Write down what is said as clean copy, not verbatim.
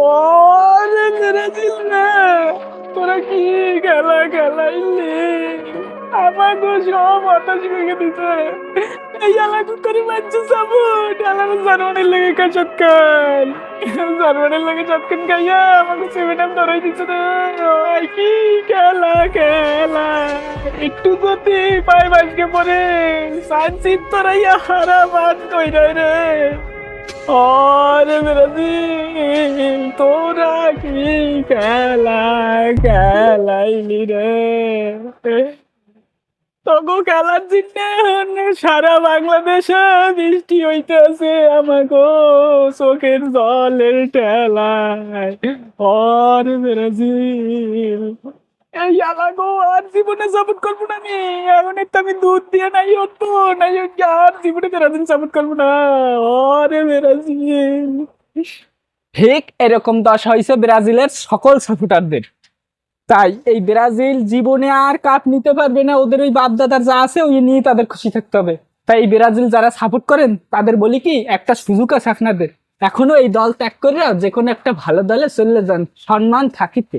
ওরে ব্রাজিল রে, তোরা কি খেলা খেলাইলি? আমাকে সব হতাশ ভেঙে দিছে। এই এলাকা করে মারছে সাবুন, এলাকা জার্মানির লেগে কাশতকান, জার্মানির লেগে চটকান খাইয়া আমাকে সেভেন ধরাই দিছে রে। ওই কি খেলা খেলা, একটু যদি পাই বাজকে পরে সানসিট তোরাইয়া হারা বাদ কইরা রে। ওরে ব্রাজিল, তোরা কি খেলা খেলাইলি রে? তবু খেলার জন্য সারা বাংলাদেশে বৃষ্টি হইতেছে আমাগো চোখের জলের ঠেলায়। ওরে ব্রাজিল, এই এলাগো আর জীবনে সাপোর্ট করবো না আমি। এখন তো আমি দুধ দিয়ে নাই হতো নাই, আর জীবনে ব্রাজিল সাপোর্ট করবো না। ওরে ব্রাজিল। ঠিক এরকম দশা হয়েছে ব্রাজিলের সকল সাপোর্টারদের। তাই এই ব্রাজিল জীবনে আর কাপ নিতে পারবে না, ওদের ওই বাপদাদার যা আছে ওই নিয়ে তাদের খুশি থাকতে হবে। তাই এই ব্রাজিল যারা সাপোর্ট করেন তাদের বলি কি, একটা সুযোগ আছে আপনাদের, এখনো এই দল ত্যাগ করে যে কোনো একটা ভালো দলে চলে যান, সম্মান থাকিতে।